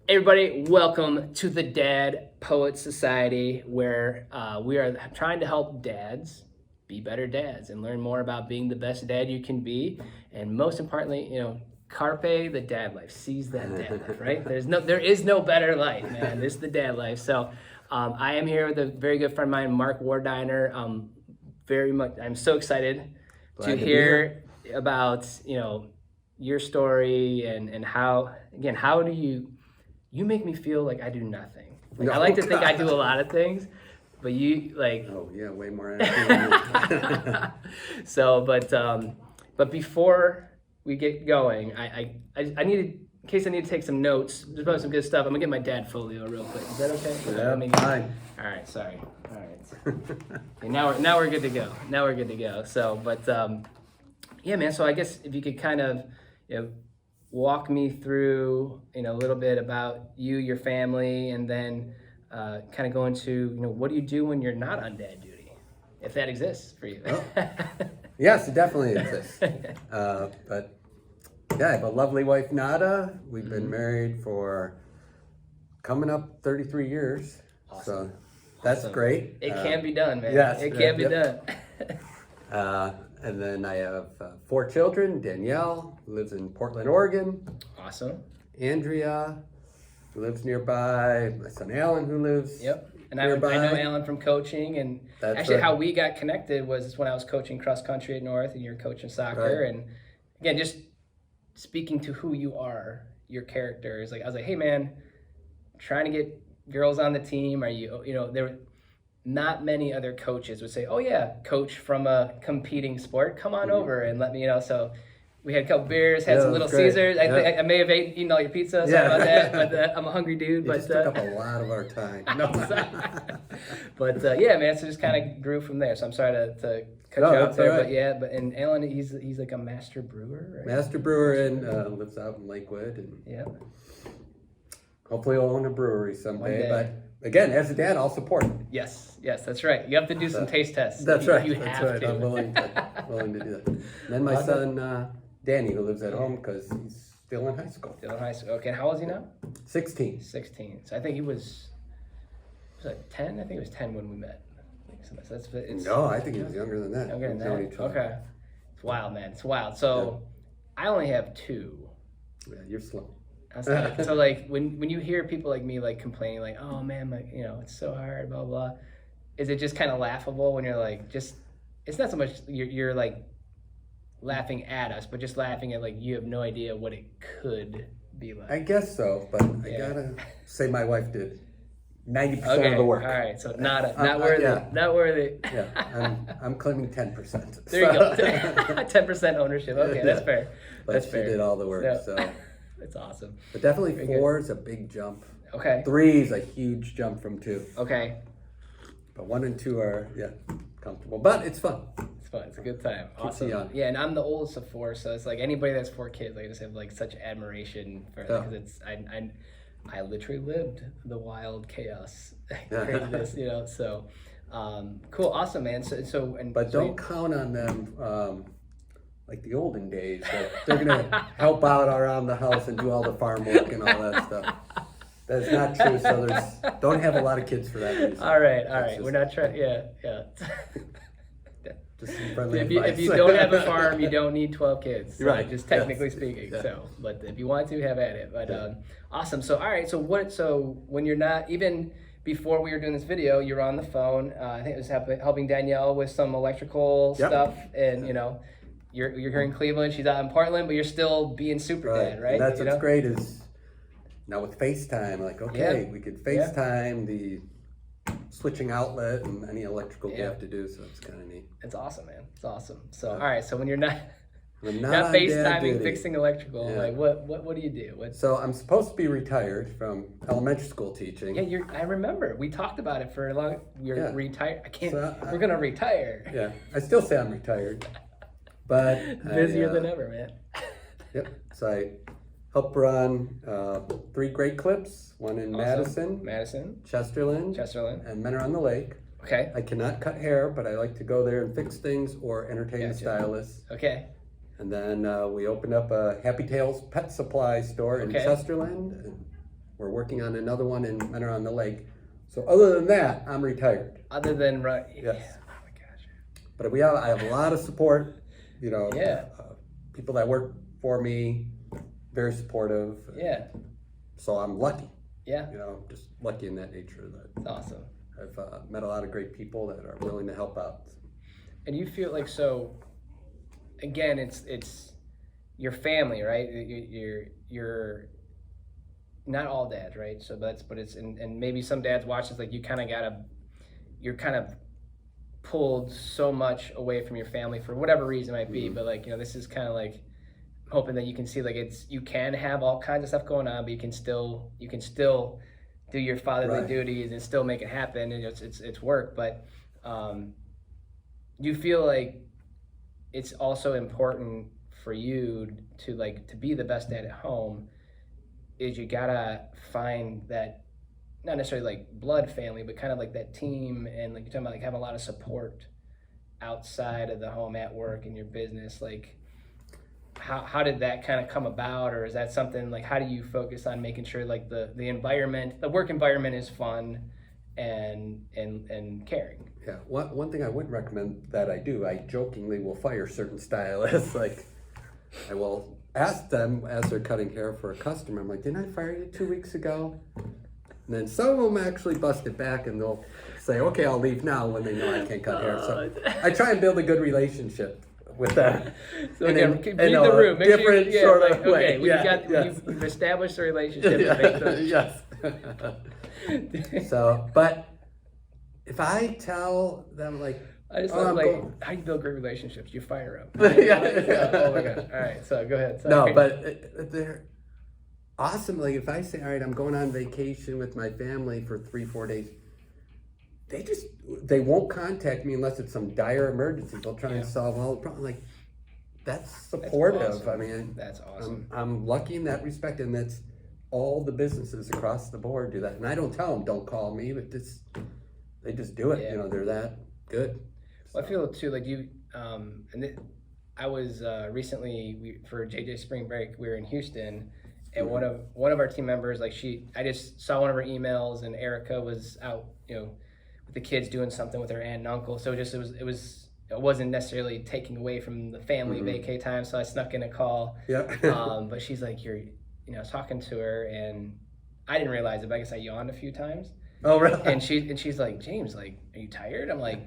Everybody, welcome to the Dad Poet Society, where we are trying to help dads be better dads and learn more about being the best dad you can be, and most importantly, carpe the dad life. Seize that dad life, right? There is no better life, man. This is the dad life. So, I am here with a very good friend of mine, Mark Wardeiner. I'm so excited to hear about your story and how do you make me feel like I do nothing. I like to think I do a lot of things, but you like. Oh yeah, way more than me. So, but before we get going, I needed, in case I need to take some notes, just about some good stuff. I'm gonna get my dad folio real quick. Is that okay? Yeah, fine. All right, sorry. All right. Okay, now we're good to go. Now we're good to go. So, but yeah, man. So I guess if you could kind of, walk me through, a little bit about you, your family, and then kind of go into, what do you do when you're not on dad duty, if that exists for you? Oh. Yes, it definitely exists. But yeah, I have a lovely wife, Nada. We've been married for coming up 33 years. Awesome. So that's great. It can be done, man. Yes, it can be done. And then I have 4 children. Danielle, who lives in Portland, Oregon. Awesome. Andrea, who lives nearby. My son Alan, who lives And nearby. I know Alan from coaching, and That's actually right. how we got connected was when I was coaching cross country at North, and you're coaching soccer. Right. And again, just speaking to who you are, your character is like, I was like, hey man, trying to get girls on the team. Are you, there were not many other coaches would say, oh yeah, coach from a competing sport, come on over and let me, so we had a couple beers, had some Little Caesars. I may have eaten all your pizza, sorry about that, but I'm a hungry dude. It just took up a lot of our time. But yeah, man, so just kind of grew from there. So I'm sorry to cut you off there, right. And Alan, he's like a master brewer, right? Master brewer and lives out in Lakewood, and hopefully he'll own a brewery someday. But again, as a dad, I'll support it. Yes, that's right. You have to do some taste tests. That's right. You that's have right. to. I'm willing to do that. And then my son Danny, who lives at home because he's still in high school. Still in high school. Okay, how old is he now? 16. 16. So I think he was like 10? I think he was 10 when we met. No, I think he was younger than that. Younger than that? Okay. It's wild, man. It's wild. So I only have 2. Yeah, you're slow. So like when you hear people like me like complaining like, oh man, like, it's so hard, blah blah, is it just kind of laughable when you're like, just, it's not so much you're like laughing at us, but just laughing at like you have no idea what it could be like? I guess so, but I gotta say my wife did 90% of the work. All right, so not worthy. Not worthy. Yeah, I'm claiming 10%. There you go. 10% ownership. Okay, that's fair. But she did all the work, so. That's awesome. But definitely 4 is a big jump. Okay. 3 is a huge jump from 2. Okay. But 1 and 2 are comfortable, but it's fun. It's fun. It's a good time. Keeps Awesome. you young. Yeah, and I'm the oldest of 4, so it's like anybody that's 4 kids, I just have like such admiration for because it's I literally lived the wild chaos, craziness, So, cool, awesome, man. But don't count on them. Like the olden days, that they're gonna help out around the house and do all the farm work and all that stuff. That's not true. So don't have a lot of kids for that reason. All right. We're not trying. Yeah. Just some friendly if you don't have a farm, you don't need 12 kids. So right. Just technically speaking. Yeah. So, but if you want to, have at it. But awesome. So, all right. So when you're not, even before we were doing this video, you were on the phone. I think it was helping Danielle with some electrical stuff, and you're here in Cleveland, she's out in Portland, but you're still being super dad, right? And that's You what's know? great is now with FaceTime, like, okay, we could FaceTime the switching outlet and any electrical you have to do, so it's kind of neat. It's awesome, man. It's awesome. So, all right, so when you're not I'm not on dad FaceTiming, duty. fixing electrical, like what do you do? So I'm supposed to be retired from elementary school teaching. Yeah, I remember. We talked about it for a long. We're retired. I can't. So, we're gonna retire. Yeah, I still say I'm retired, but busier than ever, man. Yep. So I help run 3 great clips. One in Madison, Chesterland, and Menor on the Lake. Okay. I cannot cut hair, but I like to go there and fix things or entertain the stylists. Okay. And then we opened up a Happy Tales pet supply store in Chesterland, and we're working on another one in Menor on the Lake. So other than that, I'm retired. Other than yes. Oh my gosh. But I have a lot of support. People that work for me, very supportive. Yeah. So I'm lucky. Yeah. Just lucky in that nature. That's awesome. I've met a lot of great people that are willing to help out. And you feel like so. Again, it's your family, right? You're not all dads, right? So but it's and maybe some dads watch this, like you're kind of pulled so much away from your family for whatever reason it might be. But this is kind of like hoping that you can see you can have all kinds of stuff going on, but you can still do your fatherly duties and still make it happen. And it's work, but you feel like it's also important for you to be the best dad at home. Is you gotta find that, not necessarily blood family, but kind of that team, and you're talking about having a lot of support outside of the home, at work, in your business. How did that kind of come about, or is that something how do you focus on making sure the environment, the work environment, is fun and caring? Yeah, one thing I wouldn't recommend that I do, I jokingly will fire certain stylists. I will ask them as they're cutting hair for a customer, I'm like, didn't I fire you 2 weeks ago? And then some of them actually bust it back and they'll say, okay, I'll leave now, when they know I can't cut hair. So I try and build a good relationship with them. So again, read the room. Make different sure sort of way. You've established a relationship. Yes. So, but if I tell them I just love how you build great relationships. You fire them. Oh my gosh. All right, so go ahead. Sorry. No, but they're awesome. If I say, all right, I'm going on vacation with my family for 3-4 days, they won't contact me unless it's some dire emergency. They'll try and solve all the problems. That's supportive. That's awesome. I mean, that's awesome. I'm lucky in that respect, and that's all the businesses across the board do that. And I don't tell them, don't call me, but they just do it. They're that good. Well, I feel too I was recently for JJ Spring Break. We were in Houston, and one of our team members, I just saw one of her emails, and Erica was out, with the kids doing something with her aunt and uncle. So it wasn't necessarily taking away from the family vacay time. So I snuck in a call. Yeah. But she's like, I was talking to her, and I didn't realize it, but I guess I yawned a few times. Oh, really? And she's like, James, are you tired? I'm like,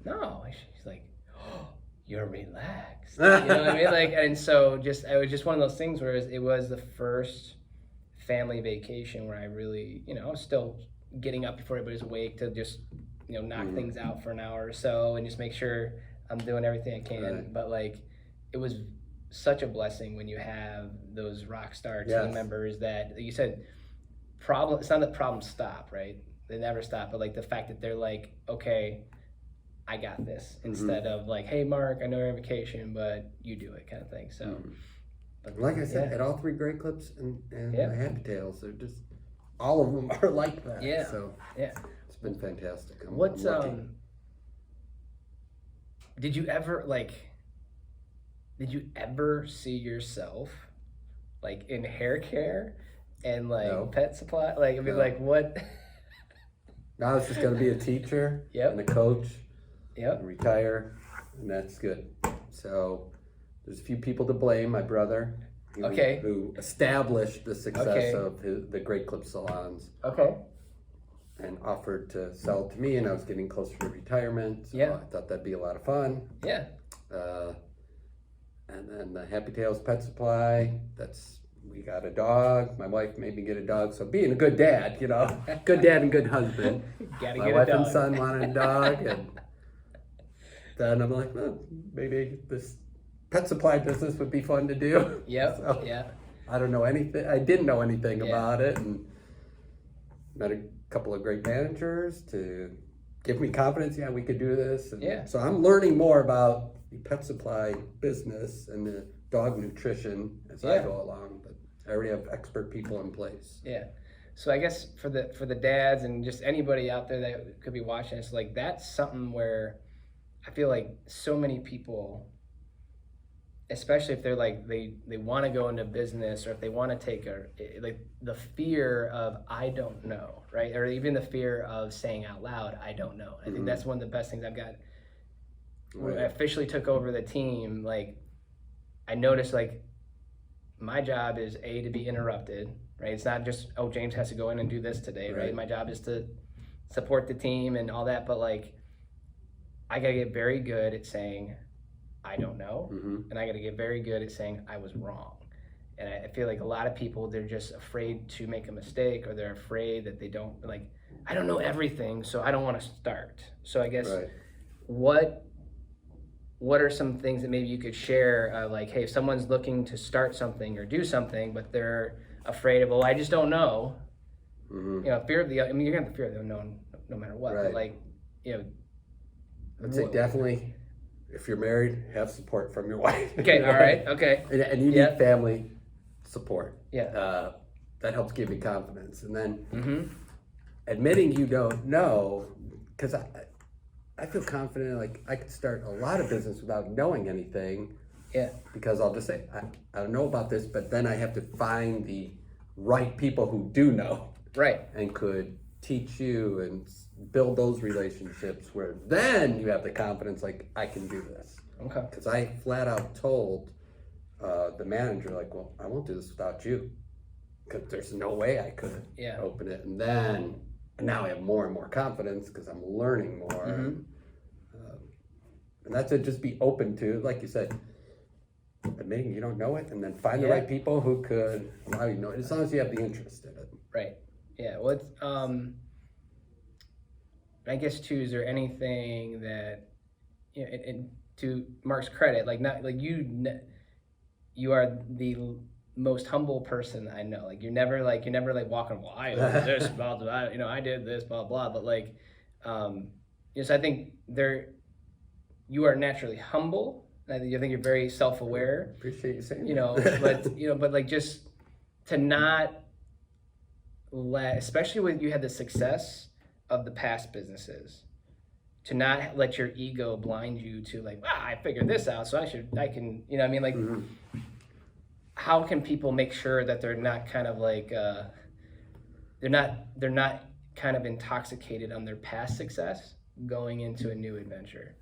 no. She's like, oh, you're relaxed. You know what I mean? And so it was just one of those things where it was the first family vacation where I really, I was still getting up before everybody's awake to just, knock things out for an hour or so and just make sure I'm doing everything I can. Right. But it was such a blessing when you have those rock star team members that you said it's not that problems stop, right? They never stop, but the fact that they're okay, I got this, instead of hey Mark, I know you're on vacation, but you do it, kind of thing. So but, like I said, at all 3 great clips and Happy Tales, they're just, all of them are like that. Yeah. So it's been fantastic. What's did you ever see yourself in hair care and No. pet supply? What? Now it's just going to be a teacher and a coach and retire, and that's good. So there's a few people to blame. My brother, who established the success of the Great Clip salons. Okay. And offered to sell it to me, and I was getting closer to retirement. So I thought that'd be a lot of fun. Yeah. And then the Happy Tails Pet Supply, we got a dog. My wife made me get a dog. So being a good dad, good dad and good husband. Gotta My get wife a dog. and son wanted a dog. And then I'm like, well, maybe this pet supply business would be fun to do. Yep. So, Yeah. I don't know anything. I didn't know anything about it, and met a couple of great managers to give me confidence. Yeah, we could do this. And so I'm learning more about the pet supply business and the dog nutrition as I go along. But I already have expert people in place. Yeah. So I guess for the dads and just anybody out there that could be watching this, like that's something where I feel like so many people, especially if they're like they want to go into business, or if they want to take like the fear of I don't know, right? Or even the fear of saying out loud, I don't know. I think that's one of the best things I've got. When I officially took over the team, like I noticed like my job is to be interrupted, right? It's not just, oh, James has to go in and do this today, right? My job is to support the team and all that, but like I gotta get very good at saying I don't know, and I gotta get very good at saying I was wrong. And I feel like a lot of people, they're just afraid to make a mistake, or they're afraid that they don't, like, I don't know everything, so I don't want to start. So I guess what are some things that maybe you could share, like, hey, if someone's looking to start something or do something, but they're afraid of, well, I just don't know. Fear of you're gonna have the fear of the unknown no matter what. But like, I'd say definitely, if you're married, have support from your wife. Okay, all right, okay. And you need family support. Yeah. That helps give you confidence. And then admitting you don't know, because I feel confident, like I could start a lot of business without knowing anything. Yeah. Because I'll just say, I don't know about this, but then I have to find the right people who do know. Right. And could teach you and build those relationships, where then you have the confidence, like, I can do this. Okay. Because I flat out told the manager, like, well, I won't do this without you, because there's no way I could open it. And then now I have more and more confidence because I'm learning more. And that's it. Just be open to, like you said, admitting you don't know it, and then find the right people who could allow you to know it, as long as you have the interest in it. Right. Yeah. Well, I guess too, is there anything that, and to Mark's credit, like not like you are the most humble person I know. Like you're never walking, well, I did this, blah, blah, I did this, blah, blah. But like, yes, I think you are naturally humble. I think you're very self-aware. Appreciate you saying but like just to not let, especially when you had the success of the past businesses, to not let your ego blind you to like, I figured this out, so I can, like, how can people make sure that they're not kind of like, they're not kind of intoxicated on their past success going into a new adventure?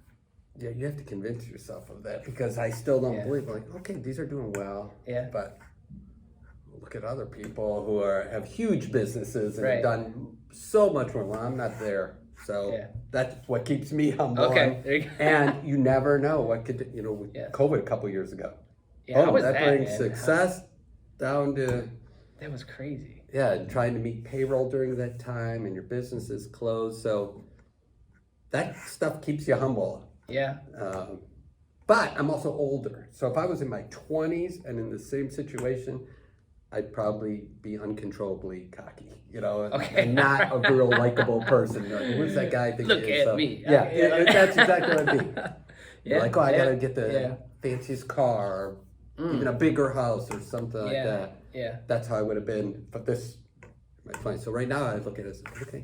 Yeah, you have to convince yourself of that, because I still don't believe, like, okay, these are doing well, but look at other people who have huge businesses and have done so much more. Well, I'm not there. So that's what keeps me humble. Okay. There you go. And you never know what could, with COVID a couple years ago. Yeah, how was that brings man? success down to... That was crazy. Yeah, and trying to meet payroll during that time, and your business is closed. So that stuff keeps you humble. Yeah. But I'm also older. So if I was in my 20s and in the same situation, I'd probably be uncontrollably cocky, and not a real likable person. Who's that guy? Look at me. Yeah, that's exactly what I'd be. Like, I gotta get the fanciest car, or even a bigger house, or something like that. Yeah. That's how I would have been. But this, my 20s. So right now, I look at it as, okay,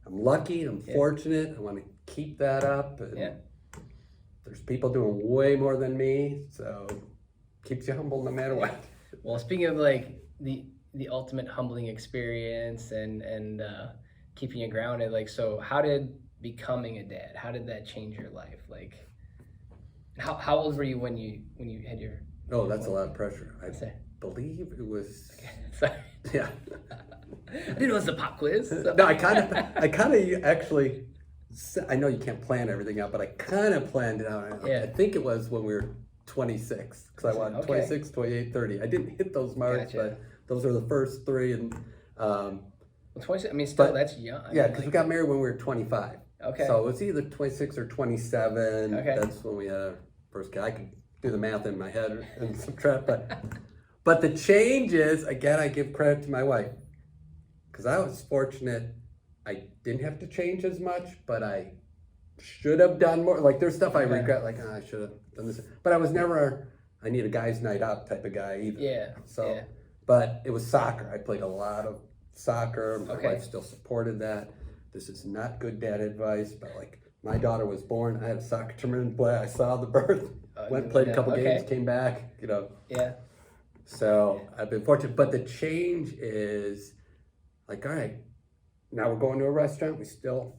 I'm lucky, I'm fortunate. I want to keep that up. And there's people doing way more than me, so keeps you humble no matter what. Well, speaking of like the ultimate humbling experience and keeping you grounded, like, so how did becoming a dad, how did that change your life? Like, how old were you when you had your... Oh, that's a lot of pressure. I believe it was... Okay. Sorry. Yeah. I didn't know it was the pop quiz. So. No, I kind of actually, I know you can't plan everything out, but I kind of planned it out. I think it was when we were 26 because I wanted Okay. 26, 28, 30. I didn't hit those marks, Gotcha. but those are the first three. And Well, 26. I mean, still but- that's young. yeah, because we got married when we were 25. Okay. So it was either 26 or 27. Okay. That's when we had our first kid. I could do the math in my head and subtract, but the change is, again, I give credit to my wife because I was fortunate. I didn't have to change as much, but I should have done more. Like there's stuff I regret, like I should have done this, but I was never I need a guy's night out type of guy either. Yeah. So, yeah. but it was soccer. I played a lot of soccer. My Okay. wife still supported that. This is not good dad advice, but like my daughter was born. I had a soccer tournament to play. I saw the birth. Went and played a couple games, came back. Yeah. So I've been fortunate. But the change is like, all right, now we're going to a restaurant. We still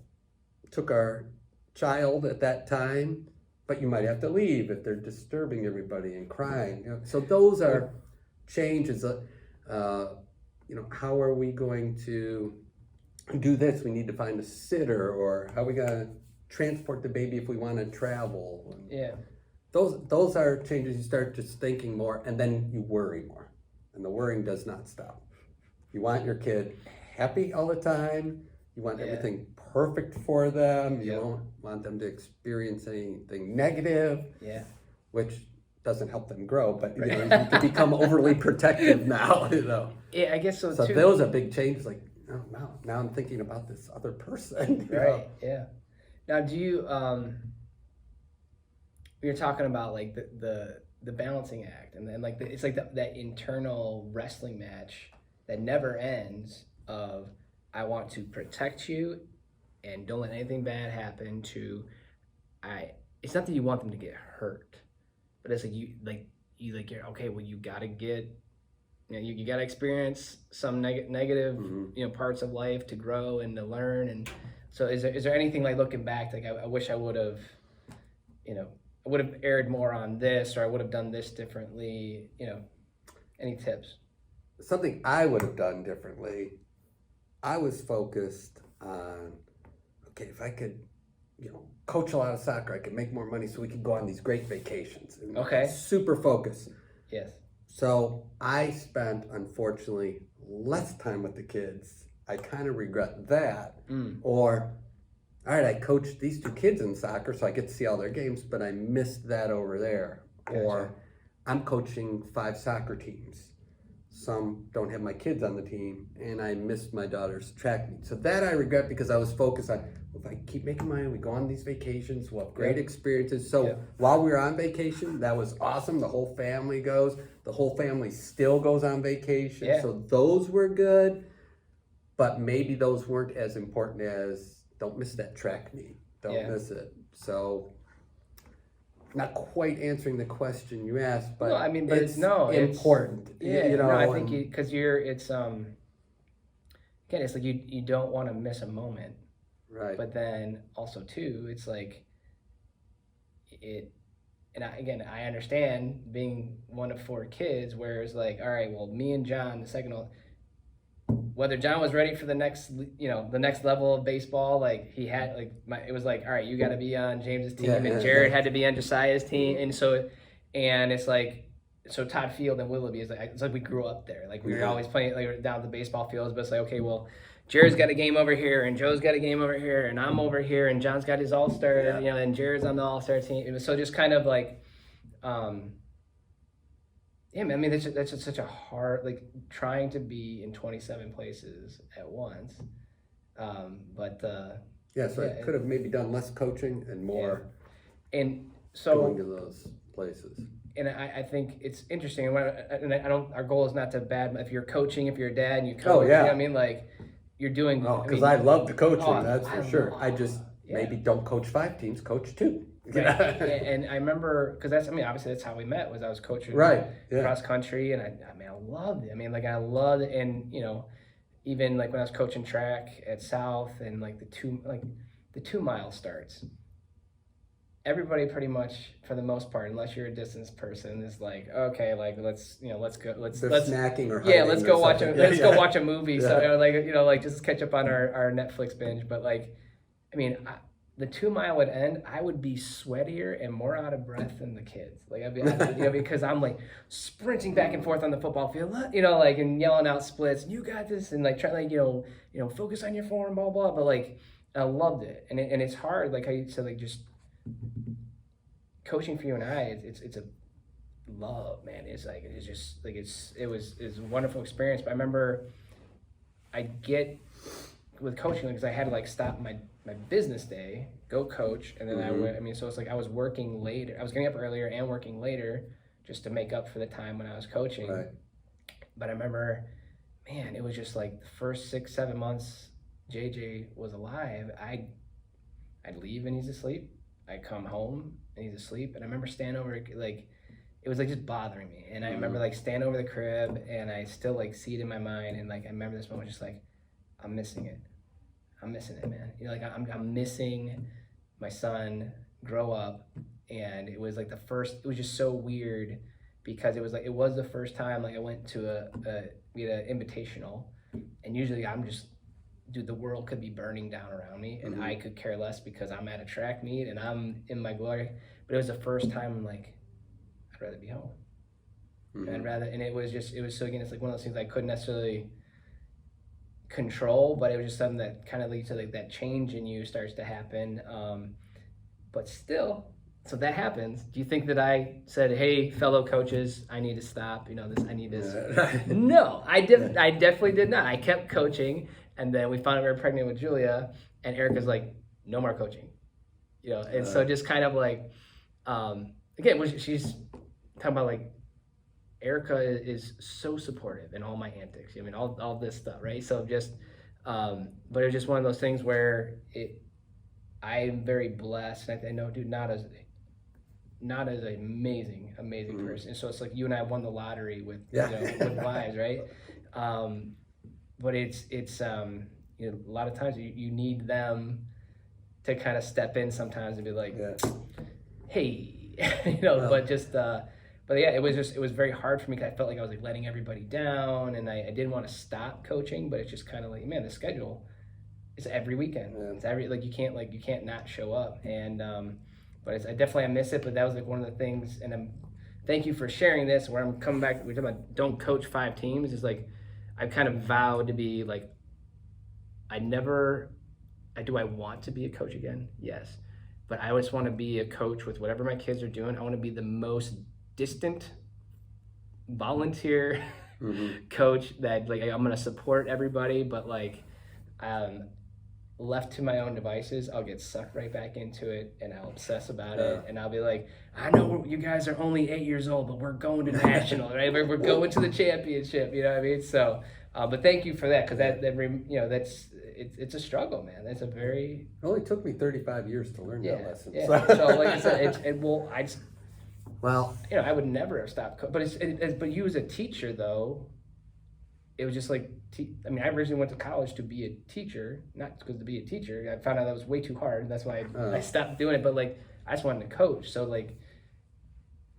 took our child at that time, but you might have to leave if they're disturbing everybody and crying. So those are changes. How are we going to do this? We need to find a sitter, or how are we going to transport the baby if we want to travel? Yeah. Those are changes. You start just thinking more, and then you worry more, and the worrying does not stop. You want your kid happy all the time. You want everything perfect for them. You don't want them to experience anything negative. Yeah. Which doesn't help them grow, but you can become overly protective now. Yeah, I guess so So too. those are big changes. Like, oh, now I'm thinking about this other person. Right. Yeah. Now, do you you're talking about like the balancing act, and then like it's like that internal wrestling match that never ends of I want to protect you and don't let anything bad happen to it's not that you want them to get hurt, but it's like you're okay, well, you gotta get you gotta experience some negative parts of life to grow and to learn. And so is there anything like looking back like I wish I would have I would have erred more on this, or I would have done this differently, any tips? Something I would have done differently, I was focused on, okay, if I could, coach a lot of soccer, I could make more money so we could go on these great vacations. And Okay. Super focused. Yes. So I spent, unfortunately, less time with the kids. I kind of regret that. Or, all right, I coached these two kids in soccer, so I get to see all their games, but I missed that over there. Gotcha. Or I'm coaching 5 soccer teams. Some don't have my kids on the team, and I missed my daughter's track meet. So that I regret because I was focused on, if I keep making money, we go on these vacations, we'll have great experiences. So while we were on vacation, that was awesome. The whole family goes. The whole family still goes on vacation. Yeah. So those were good, but maybe those weren't as important as don't miss that track meet. Don't miss it. So not quite answering the question you asked, but No, I mean, it's it's important. I think because it's again, it's like you don't want to miss a moment, right. but then also too, it's like and I understand being one of 4 kids, where it's like, all right, well, me and John, the second one, whether John was ready for the next level of baseball, like he had, like it was like, all right, you got to be on James's team, and Jared had to be on Josiah's team, and it's like, so Todd Field and Willoughby it's like we grew up there, like we were always playing like down at the baseball fields, but it's like, okay, well, Jared's got a game over here, and Joe's got a game over here, and I'm over here, and John's got his All-Star, and Jared's on the All-Star team. It was so just kind of like, I mean, that's just such a hard, like, trying to be in 27 places at once. So I could have maybe done less coaching and more and so going to those places. And I think it's interesting. And I don't. Our goal is not to if you're coaching, if you're a dad and you coach. You know what I mean, like you're doing. Because I love the coaching, that's for sure. love- I just maybe don't coach 5 teams, coach 2. Right. And I remember, because obviously that's how we met, was I was coaching cross country, and I loved it. I loved it. And, even like when I was coaching track at South, and like the 2 mile starts, everybody pretty much, for the most part, unless you're a distance person, is like, okay, like let's go, let's snacking or let's go watch go watch a movie. Yeah. So just catch up on our Netflix binge. But the 2 mile would end, I would be sweatier and more out of breath than the kids. Like because I'm like sprinting back and forth on the football field, like and yelling out splits. You got this, and like trying like focus on your form, blah blah. But like I loved it, and it's hard. Like how you said, like just coaching for you and I, it's a love, man. It's a wonderful experience. But I remember I get with coaching because I had to like stop my business day, go coach, and then so it's like I was working later. I was getting up earlier and working later just to make up for the time when I was coaching. Right. But I remember, man, it was just like the first 6-7 months JJ was alive. I'd leave and he's asleep. I'd come home and he's asleep. And I remember standing over, like, it was like just bothering me. And I remember like standing over the crib and I still like see it in my mind. And like, I remember this moment just like, I'm missing it. I'm missing it, man. Like I'm missing my son grow up. And it was like it was just so weird because it was the first time like I went to we had an invitational, and usually the world could be burning down around me and I could care less because I'm at a track meet and I'm in my glory. But it was the first time I'm like, I'd rather be home. And it was so, again, it's like one of those things I couldn't necessarily control, but it was just something that kind of leads to like that change in you starts to happen. But still, so that happens. Do you think that I said, hey, fellow coaches, I need to stop, I need this? No, I definitely did not. I kept coaching, and then we found out we were pregnant with Julia, and Erica's like, no more coaching, and so just kind of like, again, she's talking about like, Erica is so supportive in all my antics. I mean, all this stuff, right? So just, but it was just one of those things where I'm very blessed. And I know, dude, not as an amazing person. So it's like you and I won the lottery with with wives, right? But it's a lot of times you need them to kind of step in sometimes and be like, hey, but just. But yeah, it was very hard for me because I felt like I was like letting everybody down, and I didn't want to stop coaching, but it's just kind of like, man, the schedule is every weekend. Yeah. It's you can't not show up, and but I miss it. But that was like one of the things, and thank you for sharing this. Where I'm coming back, we're talking about don't coach 5 teams. Is like I've kind of vowed to be like, do I want to be a coach again? Yes, but I always want to be a coach with whatever my kids are doing. I want to be the most distant volunteer coach that like I'm gonna support everybody, but like left to my own devices, I'll get sucked right back into it and I'll obsess about it, and I'll be like, I know you guys are only 8 years old, but we're going to national, right? We're going to the championship, you know what I mean? So but thank you for that, because it's a struggle, man. That's a very, it only took me 35 years to learn that lesson. So like I said, I would never have stopped. But you as a teacher, though, it was just like, I originally went to college to be a teacher, not because to be a teacher. I found out that was way too hard. That's why I stopped doing it. But like, I just wanted to coach. So like,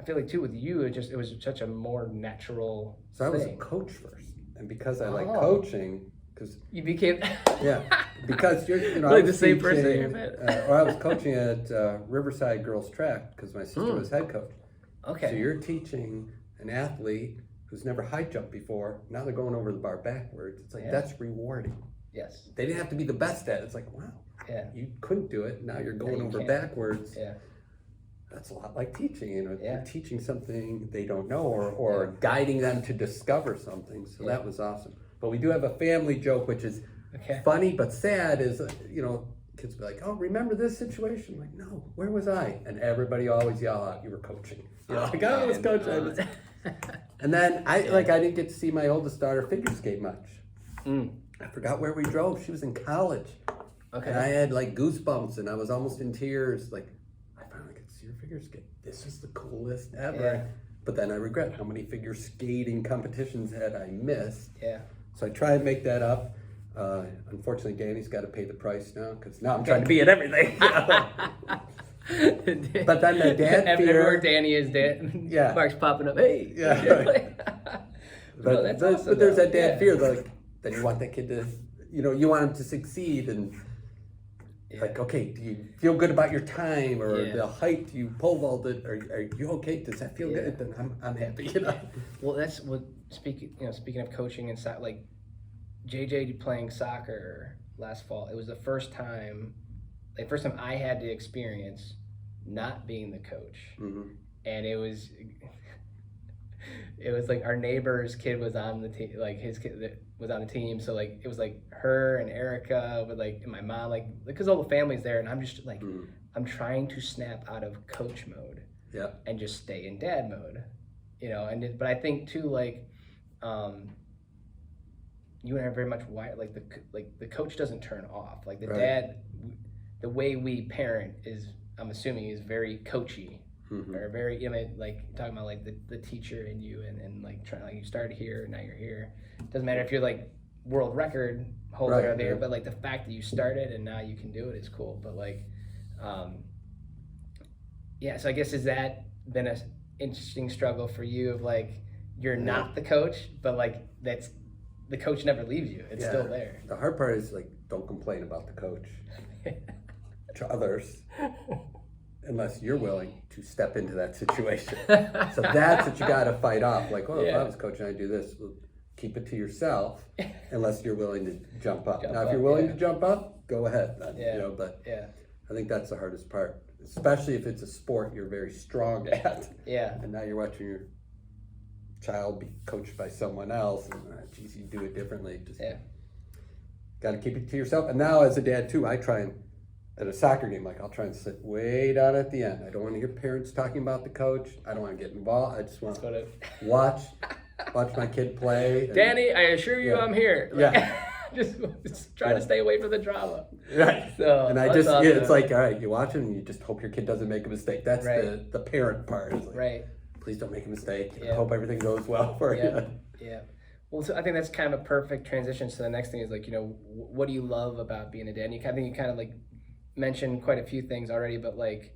I feel like too with you, it was such a more natural. So I was a coach first, and because I like coaching, because you became because you're like the same person. Or I was coaching at Riverside Girls Track because my sister was head coach. Okay. So you're teaching an athlete who's never high jumped before. Now they're going over the bar backwards. It's like, that's rewarding. Yes. They didn't have to be the best at it. It's like, wow. Yeah. You couldn't do it. Now you're going over backwards. Yeah. That's a lot like teaching. You're teaching something they don't know, or guiding them to discover something. So that was awesome. But we do have a family joke, which is funny but sad, is, kids be like, oh, remember this situation? I'm like, no, where was I? And everybody always yell out, you were coaching. I was coaching. And then I didn't get to see my oldest daughter figure skate much. I forgot where we drove. She was in college. Okay. And I had like goosebumps and I was almost in tears. Like, I finally got to see her figure skate. This is the coolest ever. Yeah. But then I regret how many figure skating competitions had I missed. Yeah. So I try and make that up. Unfortunately, Danny's got to pay the price now, because now I'm trying to be at everything. But then the dad fear. Everywhere Danny is, Mark's popping up. Hey. Yeah. But there's that dad fear, like, that you want that kid to, you want him to succeed, and Yeah. Like, okay, do you feel good about your time, or Yeah. the height you pole vaulted? Are you okay? Does that feel Yeah. good? Then I'm happy. You know. Well, that's what speaking of coaching and like JJ playing soccer last fall. It was the first time I had to experience not being the coach, Mm-hmm. and it was like our neighbor's kid was on the team, like his kid that was on the team. So like it was like her and Erica with like and my mom, like because all the family's there, and I'm just like I'm trying to snap out of coach mode, Yeah. and just stay in dad mode, but I think too like you and I are very much wired like the coach doesn't turn off, like the Right. dad, the way we parent is, I'm assuming, is very coachy. Mm-hmm. Or very, like talking about like the teacher in you, and like trying, like you started here, now you're here. Doesn't matter if you're like world record holder Right, or there, right. but like the fact that you started and now you can do it is cool. But like, yeah. So I guess has that been a interesting struggle for you of like you're not the coach, but like that's the coach never leaves you. It's still there. The hard part is like don't complain about the coach to others. Unless you're willing to step into that situation. So that's what you got to fight off. Like, well, if I was coaching, I'd do this. Well, keep it to yourself unless you're willing to jump up. Now, if you're willing to jump up, go ahead. Then, but I think that's the hardest part, especially if it's a sport you're very strong at. Yeah. And now you're watching your child be coached by someone else. And, geez, you do it differently. Just got to keep it to yourself. And now as a dad, too, I try and at a soccer game, like I'll try and sit way down at the end. I don't want to hear parents talking about the coach. I don't want to get involved. I just want to watch my kid play. And, Danny, I assure you, I'm here. Just try to stay away from the drama. Right. So, and I just, it's like, all right, you watch it and you just hope your kid doesn't make a mistake. That's the parent part. It's like, please don't make a mistake. I hope everything goes well for you. Yeah. Well, so I think that's kind of a perfect transition. So the next thing is like, what do you love about being a dad? And I think you kind of like mentioned quite a few things already, but like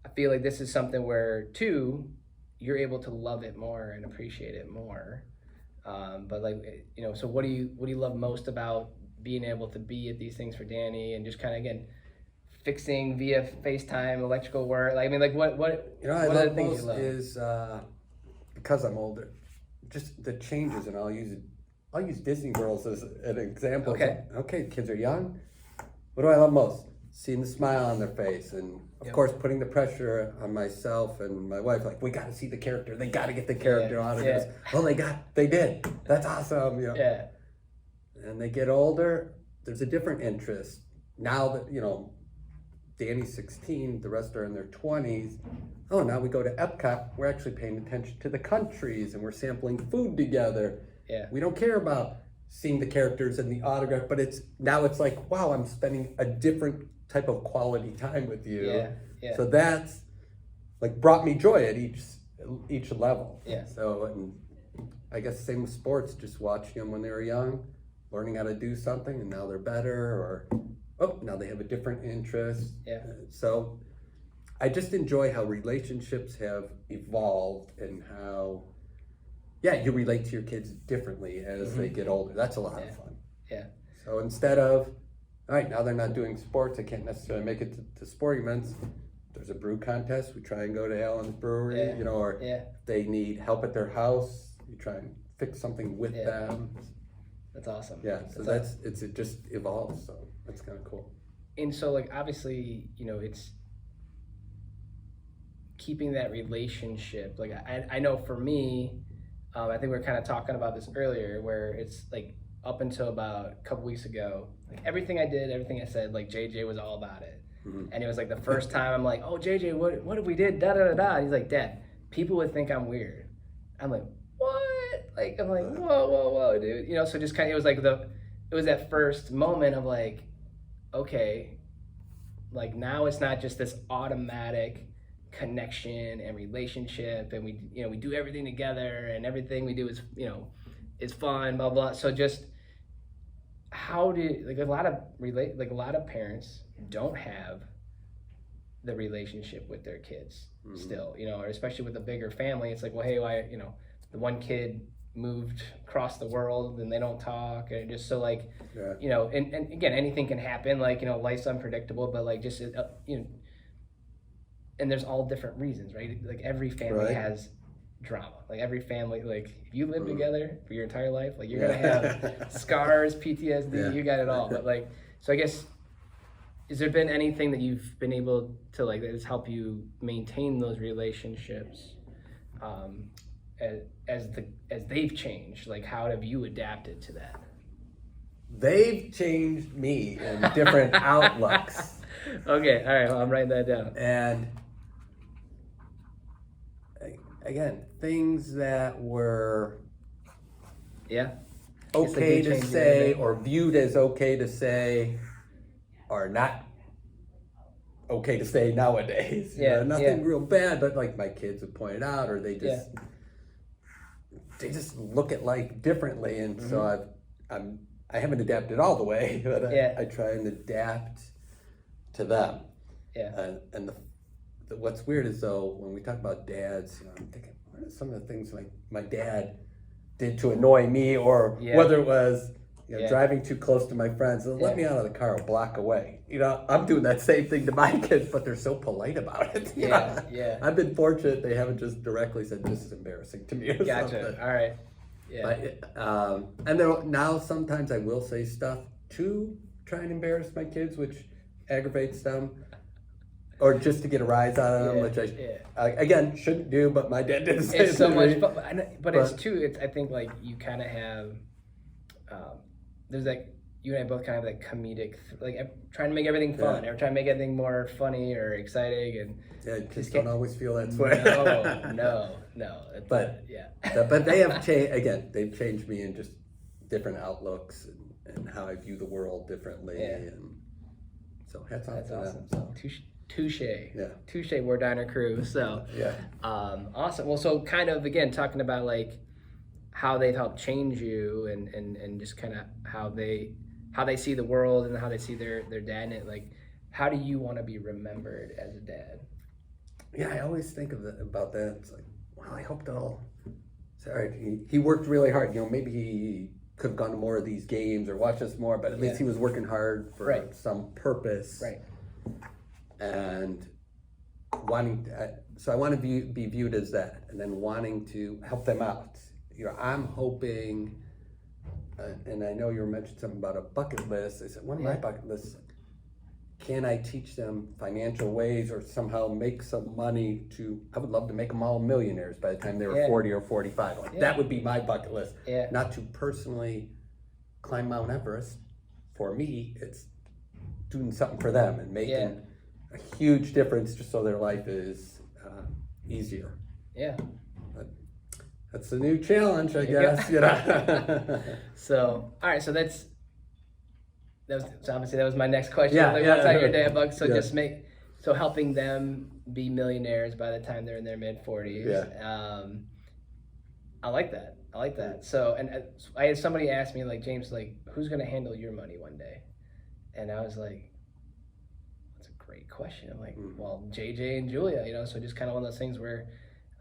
I feel like this is something where too you're able to love it more and appreciate it more. But like so what do you love most about being able to be at these things for Danny, and just kind of again fixing via FaceTime, electrical work? Like, I mean, like what I what love are the things most you love? is because I'm older, just the changes, and I'll use Disney World as an example. Okay, kids are young. What do I love most? Seeing the smile on their face, and of course putting the pressure on myself and my wife, like we got to see the character, they got to get the character out of this. Well, they did, that's awesome. And they get older, there's a different interest now that Danny's 16, the rest are in their 20s. Oh, now we go to Epcot, we're actually paying attention to the countries and we're sampling food together. We don't care about seeing the characters and the autograph, but it's like, wow, I'm spending a different type of quality time with you. So that's like brought me joy at each level. So, and I guess same with sports, just watching them when they were young, learning how to do something, and now they're better, or now they have a different interest. So I just enjoy how relationships have evolved and how you relate to your kids differently as they get older. That's a lot of fun. So instead of, all right, now they're not doing sports, they can't necessarily make it to sporting events. There's a brew contest, we try and go to Allen's Brewery, or if they need help at their house, you try and fix something with them. That's awesome. So it just evolves, so that's kind of cool. And so like obviously, it's keeping that relationship. Like I know for me, I think we were kind of talking about this earlier, where it's like up until about a couple weeks ago, like everything I did, everything I said, like JJ was all about it. And it was like the first time I'm like, oh JJ, what if we did da da da da? And he's like, Dad, people would think I'm weird. I'm like, what? Like I'm like, whoa, dude. So just kind of it was that first moment of like, okay, like now it's not just this automatic connection and relationship, and we do everything together, and everything we do is fun, blah blah. So just how do a lot of parents don't have the relationship with their kids still, or especially with a bigger family. It's like, well, hey, why, the one kid moved across the world and they don't talk, and just so like, Yeah. you know, and again, anything can happen. Like, you know, life's unpredictable, but like just you know, and there's all different reasons, right? Like every family Right. has drama. Like every family, like if you live together for your entire life, like you're Yeah. gonna have scars, PTSD, Yeah. you got it all. But like, so I guess, has there been anything that you've been able to like that has helped you maintain those relationships, as they've changed? Like, how have you adapted to that? They've changed me in different outlooks. Okay, all right, well, I'm writing that down. And again, things that were Yeah. okay Guess they do to change say everything. or viewed as okay to say are not okay to say nowadays. You Yeah, know, nothing yeah. real bad, but like my kids have pointed out, or they just look at life differently, and so I haven't adapted all the way, but I try and adapt to them. Yeah. And what's weird is though when we talk about dads, you know, I'm thinking what are some of the things my dad did to annoy me, or whether it was driving too close to my friends. Let me out of the car a block away. You know, I'm doing that same thing to my kids, but they're so polite about it. Yeah. I've been fortunate; they haven't just directly said this is embarrassing to me. Or Gotcha. something. All right. Yeah. But, and then now sometimes I will say stuff to try and embarrass my kids, which aggravates them, or just to get a rise out of them, which I again shouldn't do. But my dad did the same It's so to much me. fun, but it's too. It's I think like you kind of have. There's like you and I both kind of have that comedic, like trying to make everything fun, or trying to make everything more funny or exciting, and kids don't always feel that way. No. But yeah. But they have changed again. They've changed me in just different outlooks and how I view the world differently, and so hats off to awesome. them. So. Touche. Yeah. Touche, Wardeiner crew. So awesome. Well, so kind of again talking about like how they've helped change you, and just kind of how they see the world and how they see their dad in it. Like, how do you want to be remembered as a dad? Yeah, I always think about that. It's like, well, I hope they'll say, all right, he worked really hard. You know, maybe he could have gone to more of these games or watched us more, but at least he was working hard for some purpose. Right. And wanting to, so I want to be viewed as that, and then wanting to help them out. You know, I'm hoping, and I know you mentioned something about a bucket list. I said, one of my bucket lists, can I teach them financial ways or somehow make some money I would love to make them all millionaires by the time they were 40 or 45. Like, that would be my bucket list. Not to personally climb Mount Everest. For me, it's doing something for them and making a huge difference just so their life is easier. Yeah. But that's the new challenge, I guess. You know. So, all right. So obviously that was my next question. Yeah, like, yeah, what's out your dad book? So yeah. helping them be millionaires by the time they're in their mid 40s. Yeah. I like that. So, and I had somebody ask me, like, James, like, who's going to handle your money one day? And I was like, that's a great question. I'm like, well, JJ and Julia, you know, so just kind of one of those things where,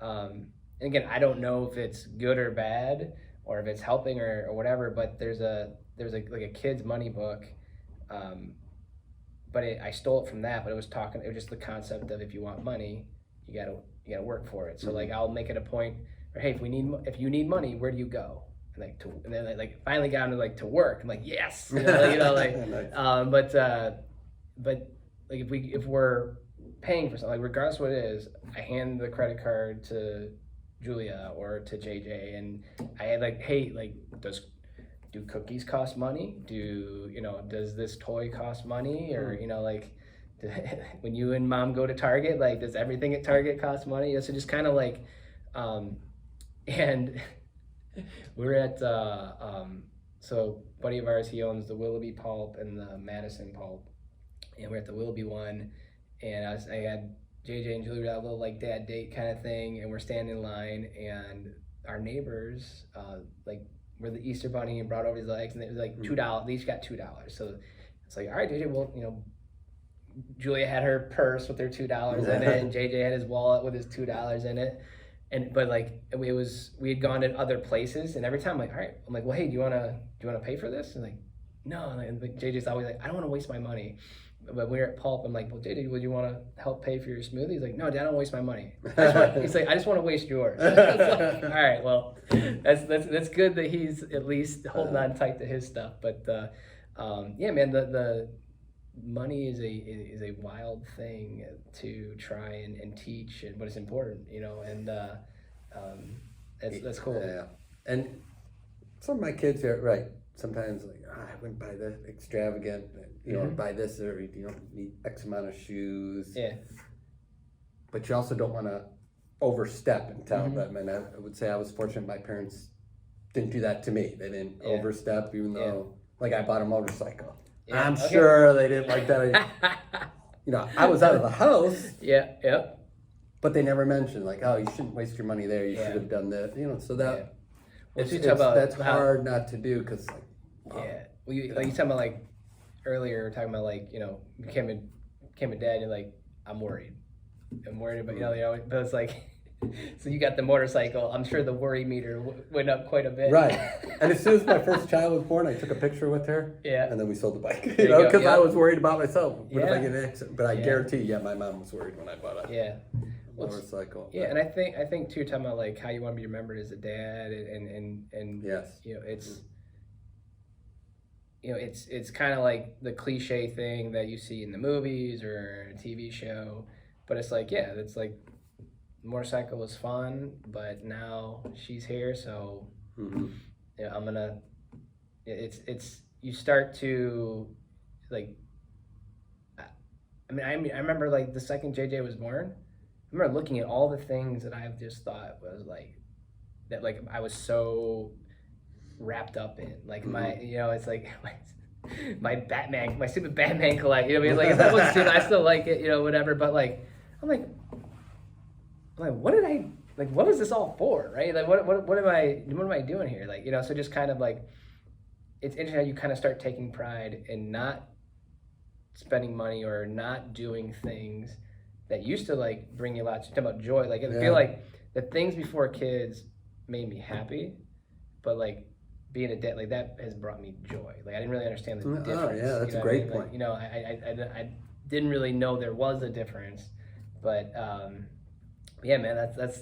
and again, I don't know if it's good or bad or if it's helping or whatever, but there's like a kid's money book, but I stole it from that, but it was just the concept of if you want money, you gotta work for it. So like, I'll make it a point, or hey, if you need money, where do you go? And then I finally got into to work. I'm like, yes, nice. But like if we're paying for something, like regardless what it is, I hand the credit card to Julia or to JJ, and I had hey, do cookies cost money? Does this toy cost money? Or when you and mom go to Target, does everything at Target cost money? So just kind of and we're at so buddy of ours, he owns the Willoughby Pulp and the Madison Pulp, and we're at the Willoughby one, and I had JJ and Julie, a little dad date kind of thing, and we're standing in line, and our neighbors were the Easter Bunny and brought over his legs, and it was $2. They each got $2. So it's all right, JJ. Well, Julia had her purse with her $2 in it, and JJ had his wallet with his $2 in it, but like we had gone to other places, and every time I'm like, all right, I'm like, well, hey, do you wanna pay for this? And like, no, and like JJ's always like, I don't want to waste my money. But we were at Pulp, I'm like, well, JJ, would you want to help pay for your smoothie? He's like, no, Dad, I don't waste my money. He's like, I just want to waste yours. Like, all right, well, that's good that he's at least holding on tight to his stuff. But yeah, man, the money is a wild thing to try and teach, but it's important, and that's cool. Yeah, and some of my kids are right. Sometimes like, I wouldn't buy that extravagant, buy this, or you don't need X amount of shoes. Yeah. But you also don't want to overstep and tell them. And I would say I was fortunate my parents didn't do that to me. They didn't overstep, even though like I bought a motorcycle. Yeah. I'm sure they didn't like that. I was out of the house. Yeah. But they never mentioned like, oh, you shouldn't waste your money there. You should have done that. So that. Yeah. Well, that's hard not to do because well, you talking about like earlier, talking about like became a dad, and like I'm worried about but it's like so you got the motorcycle. I'm sure the worry meter went up quite a bit. Right. And as soon as my first child was born, I took a picture with her. Yeah. And then we sold the bike. Because I was worried about myself. What if I get an accident? But I guarantee, my mom was worried when I bought a motorcycle. Yeah, and I think too, talking about like how you want to be remembered as a dad, and yes, it's kind of like the cliche thing that you see in the movies or a TV show, but it's like it's like motorcycle was fun, but now she's here, so I'm gonna. It's you start to like. I remember like the second JJ was born. I remember looking at all the things that I've just thought was like that, like I was so wrapped up in, like my, it's like my stupid Batman collection. You know what I mean? Like that was stupid. I still like it, whatever. But like, I'm like, what did I like? What was this all for, right? Like, what am I doing here? Like, so just kind of like, it's interesting how you kind of start taking pride in not spending money or not doing things that used to like bring you a lot. Talk about joy. Like I feel like the things before kids made me happy, but like being a dad, like that has brought me joy. Like I didn't really understand the difference. Oh yeah, that's a great point. Like, I didn't really know there was a difference, but yeah, man, that's.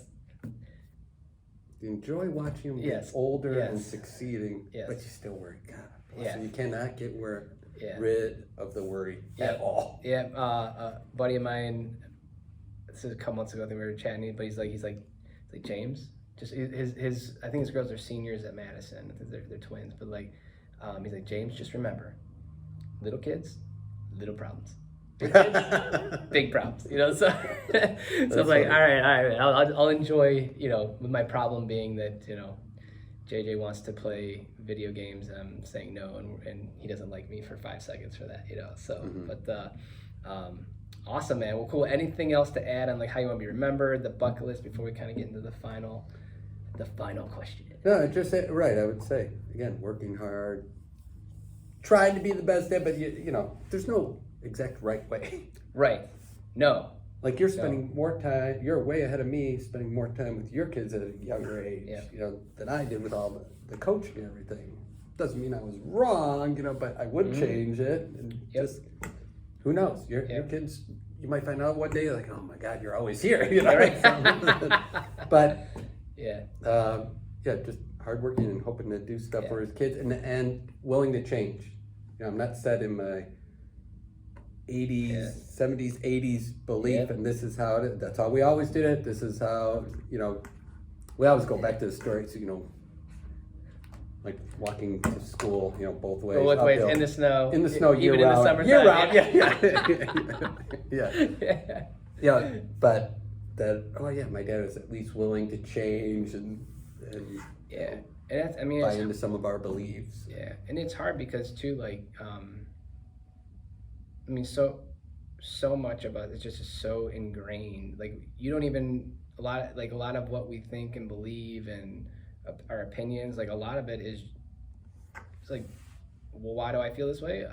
You enjoy watching them get older and succeeding, but you still worry. God, so you cannot get rid of the worry at all. Yeah, a buddy of mine. This is a couple months ago. I think we were chatting, but he's like James. Just his I think his girls are seniors at Madison. I think they're twins, but like, he's like, James, just remember, little kids, little problems. Big kids, big problems. So I'm like, all right. I'll enjoy. With my problem being that JJ wants to play video games. I'm saying no, and he doesn't like me for 5 seconds for that. So, but awesome, man. Well, cool. Anything else to add on like how you want to be remembered, the bucket list before we kind of get into the final question? No, just right. I would say again, working hard, trying to be the best dad, but there's no exact right way. Right. No. Like you're spending more time. You're way ahead of me, spending more time with your kids at a younger age. Than I did with all the coaching and everything. Doesn't mean I was wrong, but I would change it. And just who knows? Your kids, you might find out one day like, oh my God, you're always here. Right? But just hardworking and hoping to do stuff for his kids and willing to change. I'm not set in my 80s, 70s, 80s belief, and this is how it is. That's how we always did it. This is how, we always go back to the story. So, like walking to school, both ways. Both ways, in the snow. In the snow, even year round. In the summertime. Year round, yeah. But that, my dad was at least willing to change and and that's, buy into some of our beliefs. Yeah, and it's hard because too, like, so much about it's just so ingrained. Like you don't even a lot of what we think and believe and our opinions. Like a lot of it is, it's like, well, why do I feel this way?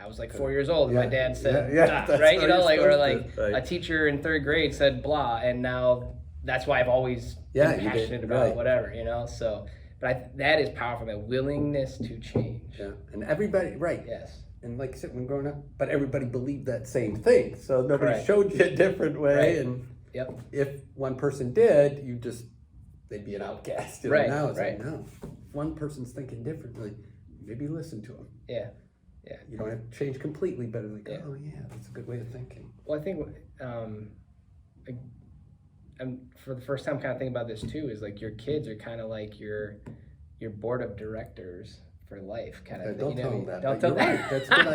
I was like 4 years old and my dad said, right? Or like a teacher in third grade said blah, and now that's why I've always Yeah, been you did, passionate about right. whatever, you know. So, but that is powerful. That willingness to change. Yeah, and everybody, right. Yes. And like I said, when growing up, but everybody believed that same thing. So nobody Correct. showed you a different way. Right. And Yep. if one person did, they'd be an outcast. You know? Right, Now it's right. like, no, if one person's thinking differently, maybe listen to them. Yeah. Yeah. You don't have to change completely, but like, Yeah. oh yeah, that's a good way of thinking. Well, I think I'm for the first time kind of thinking about this too. Is like your kids are kind of like your board of directors for life, kind of. Don't you know tell what I mean? them that. Don't but tell you're them. right. That's a good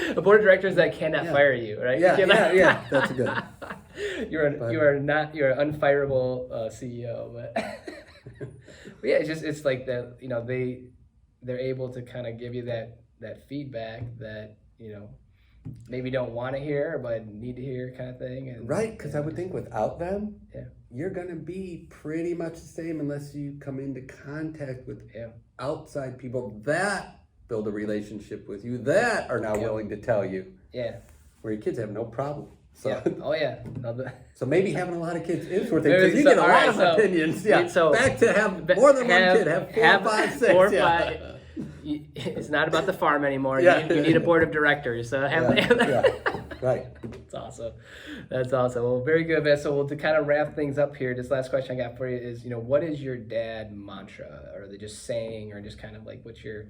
idea. A board of directors that cannot Yeah. fire you, right? Yeah, You cannot- yeah. That's a good. You're an unfireable CEO, but but yeah, it's like that. You know, they're able to kind of give you that feedback that maybe don't want to hear but need to hear, kind of thing. And Right, because I would think without them, Yeah. you're gonna be pretty much the same unless you come into contact with outside people that build a relationship with you, that are now willing to tell you. Yeah. Where your kids have no problem. So, Yeah. Oh yeah. No, so maybe having a lot of kids is worth it Maybe because you so- get a lot alright, of so- opinions. Yeah. so- Back to have more than one kid. Have 4, 5, 6. 4, yeah. 5. It's not about the farm anymore. Yeah. You need a board of directors. So have Yeah. Right. That's awesome. That's awesome. Well, very good, man. So, to kind of wrap things up here, this last question I got for you is, what is your dad mantra, or the just saying, or just kind of like what's your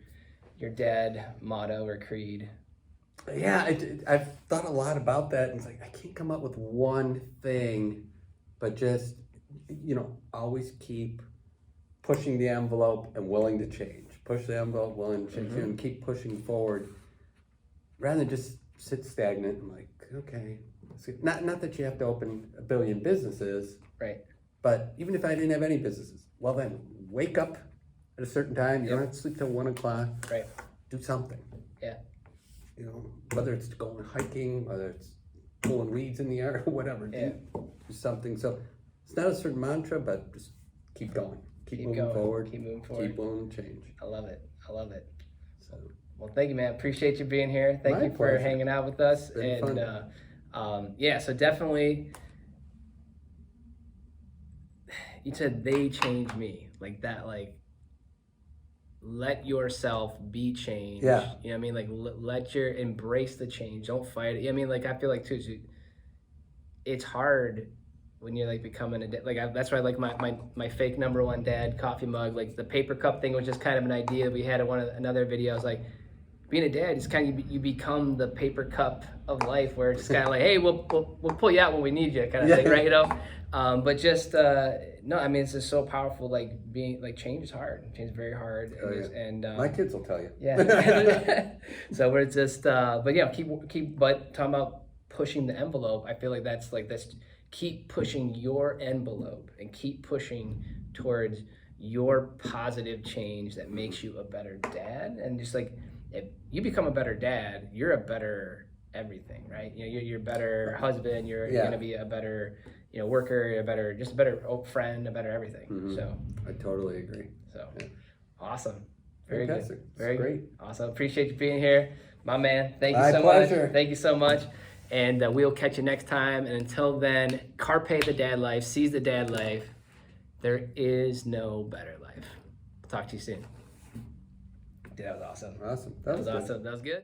dad motto or creed? Yeah, I've thought a lot about that, and it's like I can't come up with one thing, but just always keep pushing the envelope and willing to change. Push the envelope, willing to change, and keep pushing forward, rather than just sit stagnant and like, okay, not that you have to open a billion businesses, Right. but even if I didn't have any businesses, well then wake up at a certain time. You don't have to sleep till 1 o'clock. Right. Do something. Yeah. Whether it's going hiking, whether it's pulling weeds in the air, or whatever. Do something. So it's not a certain mantra, but just keep going. Keep moving going. forward. Keep moving forward. Keep willing to change. I love it. I love it. So Well, thank you, man. Appreciate you being here. Thank My you for pleasure. hanging out with us. Been And fun. so definitely, you said they changed me, like that, like let yourself be changed. Yeah. You know what I mean? Like let your embrace the change. Don't fight it. I mean, like I feel like too, it's hard when you're like becoming a dad. Like that's why I like my fake #1 dad coffee mug. Like the paper cup thing was just kind of an idea that we had in another video. I was like, being a dad is kind of you become the paper cup of life, where it's kind of like, hey, we'll pull you out when we need you, kind of thing, right? But just no, I mean, it's just so powerful. Like being like change is hard. Change is very hard. And my kids will tell you. Yeah. So we're just but yeah, but talking about pushing the envelope, I feel like that's keep pushing your envelope and keep pushing towards your positive change that makes you a better dad. And just like if you become a better dad, you're a better everything, right? You're a better husband, you're gonna be a better worker, a better friend, a better everything. Mm-hmm. So I totally agree. So awesome. Very Fantastic. good. Very great. good. Awesome. Appreciate you being here, my man. Thank you My so pleasure. much. Thank you so much. And we'll catch you next time. And until then, carpe the dad life, seize the dad life. There is no better life. Talk to you soon. Dude, that was awesome. Awesome. That was good. awesome. That was good.